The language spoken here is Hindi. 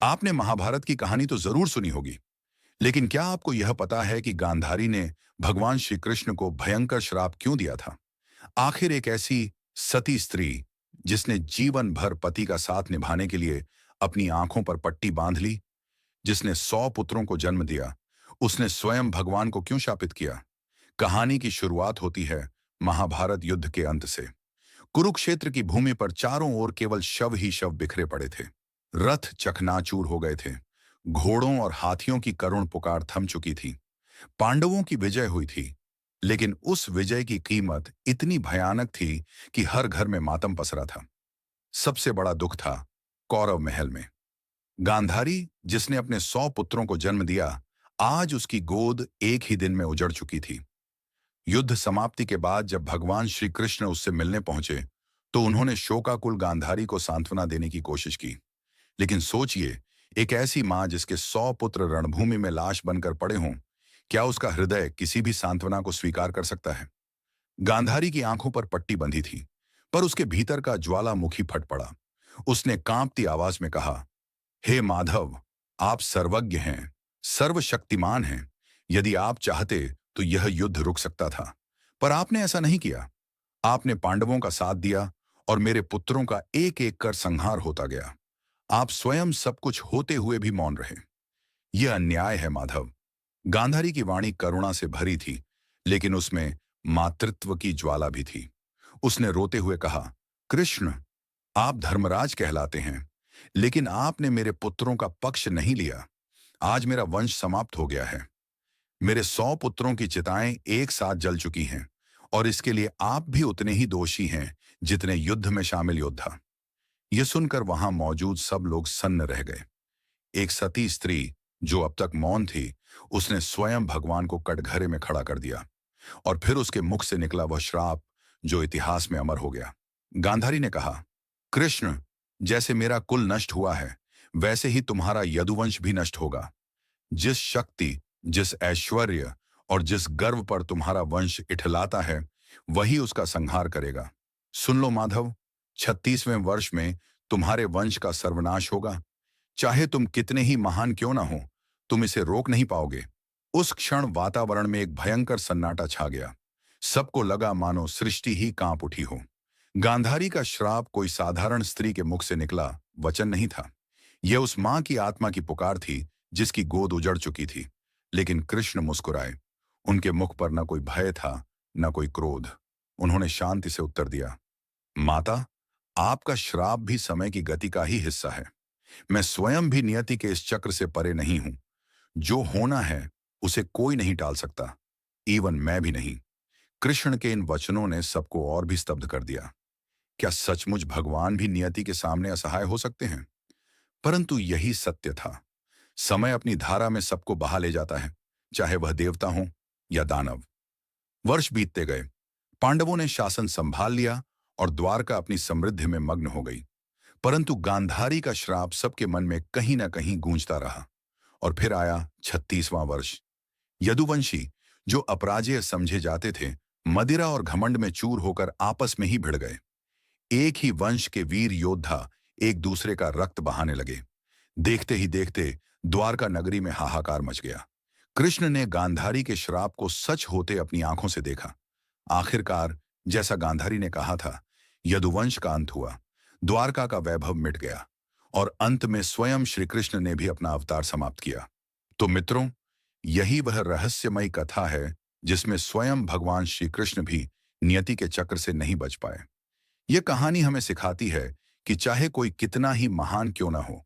आपने महाभारत की कहानी तो जरूर सुनी होगी, लेकिन क्या आपको यह पता है कि गांधारी ने भगवान श्री कृष्ण को भयंकर श्राप क्यों दिया था? आखिर एक ऐसी सती स्त्री जिसने जीवन भर पति का साथ निभाने के लिए अपनी आंखों पर पट्टी बांध ली, जिसने 100 पुत्रों को जन्म दिया, उसने स्वयं भगवान को क्यों शापित किया? कहानी की शुरुआत होती है महाभारत युद्ध के अंत से। कुरुक्षेत्र की भूमि पर चारों ओर केवल शव ही शव बिखरे पड़े थे। रथ चकनाचूर हो गए थे। घोड़ों और हाथियों की करुण पुकार थम चुकी थी। पांडवों की विजय हुई थी, लेकिन उस विजय की कीमत इतनी भयानक थी कि हर घर में मातम पसरा था। सबसे बड़ा दुख था कौरव महल में। गांधारी, जिसने अपने 100 पुत्रों को जन्म दिया, आज उसकी गोद एक ही दिन में उजड़ चुकी थी। युद्ध समाप्ति के बाद जब भगवान श्री कृष्ण उससे मिलने पहुंचे, तो उन्होंने शोकाकुल गांधारी को सांत्वना देने की कोशिश की। लेकिन सोचिए, एक ऐसी मां जिसके 100 पुत्र रणभूमि में लाश बनकर पड़े हों, क्या उसका हृदय किसी भी सांत्वना को स्वीकार कर सकता है? गांधारी की आंखों पर पट्टी बंधी थी, पर उसके भीतर का ज्वालामुखी फट पड़ा। उसने कांपती आवाज में कहा, हे माधव, आप सर्वज्ञ हैं, सर्वशक्तिमान हैं। यदि आप चाहते तो यह युद्ध रुक सकता था, पर आपने ऐसा नहीं किया। आपने पांडवों का साथ दिया और मेरे पुत्रों का एक एक कर संहार होता गया। आप स्वयं सब कुछ होते हुए भी मौन रहे। यह अन्याय है माधव। गांधारी की वाणी करुणा से भरी थी, लेकिन उसमें मातृत्व की ज्वाला भी थी। उसने रोते हुए कहा, कृष्ण, आप धर्मराज कहलाते हैं, लेकिन आपने मेरे पुत्रों का पक्ष नहीं लिया। आज मेरा वंश समाप्त हो गया है। मेरे 100 पुत्रों की चिताएं एक साथ जल चुकी हैं, और इसके लिए आप भी उतने ही दोषी हैं जितने युद्ध में शामिल योद्धा। यह सुनकर वहां मौजूद सब लोग सन्न रह गए। एक सती स्त्री, जो अब तक मौन थी, उसने स्वयं भगवान को कटघरे में खड़ा कर दिया, और फिर उसके मुख से निकला वह श्राप जो इतिहास में अमर हो गया। गांधारी ने कहा, कृष्ण, जैसे मेरा कुल नष्ट हुआ है, वैसे ही तुम्हारा यदुवंश भी नष्ट होगा। जिस शक्ति, जिस ऐश्वर्य और जिस गर्व पर तुम्हारा वंश इठलाता है, वही उसका संहार करेगा। सुन लो माधव, 36वें वर्ष में तुम्हारे वंश का सर्वनाश होगा। चाहे तुम कितने ही महान क्यों ना हो, तुम इसे रोक नहीं पाओगे। उस क्षण वातावरण में एक भयंकर सन्नाटा छा गया। सबको लगा मानो सृष्टि ही कांप उठी हो। गांधारी का श्राप कोई साधारण स्त्री के मुख से निकला वचन नहीं था। यह उस मां की आत्मा की पुकार थी जिसकी गोद उजड़ चुकी थी। लेकिन कृष्ण मुस्कुराए। उनके मुख पर न कोई भय था, न कोई क्रोध। उन्होंने शांति से उत्तर दिया, माता, आपका श्राप भी समय की गति का ही हिस्सा है। मैं स्वयं भी नियति के इस चक्र से परे नहीं हूं। जो होना है उसे कोई नहीं टाल सकता, इवन मैं भी नहीं। कृष्ण के इन वचनों ने सबको और भी स्तब्ध कर दिया। क्या सचमुच भगवान भी नियति के सामने असहाय हो सकते हैं? परंतु यही सत्य था। समय अपनी धारा में सबको बहा ले जाता है, चाहे वह देवता हो या दानव। वर्ष बीतते गए। पांडवों ने शासन संभाल लिया और द्वारका अपनी समृद्धि में मग्न हो गई। परंतु गांधारी का श्राप सबके मन में कहीं ना कहीं गूंजता रहा। और फिर आया 36वां वर्ष। यदुवंशी, जो अपराजेय समझे जाते थे, मदिरा और घमंड में चूर होकर आपस में ही भिड़ गए। एक ही वंश के वीर योद्धा एक दूसरे का रक्त बहाने लगे। देखते ही देखते द्वारका नगरी में हाहाकार मच गया। कृष्ण ने गांधारी के श्राप को सच होते अपनी आंखों से देखा। आखिरकार, जैसा गांधारी ने कहा था, यदुवंश का अंत हुआ, द्वारका का वैभव मिट गया, और अंत में स्वयं श्री कृष्ण ने भी अपना अवतार समाप्त किया। तो मित्रों, यही वह रहस्यमयी कथा है जिसमें स्वयं भगवान श्री कृष्ण भी नियति के चक्र से नहीं बच पाए। यह कहानी हमें सिखाती है कि चाहे कोई कितना ही महान क्यों ना हो,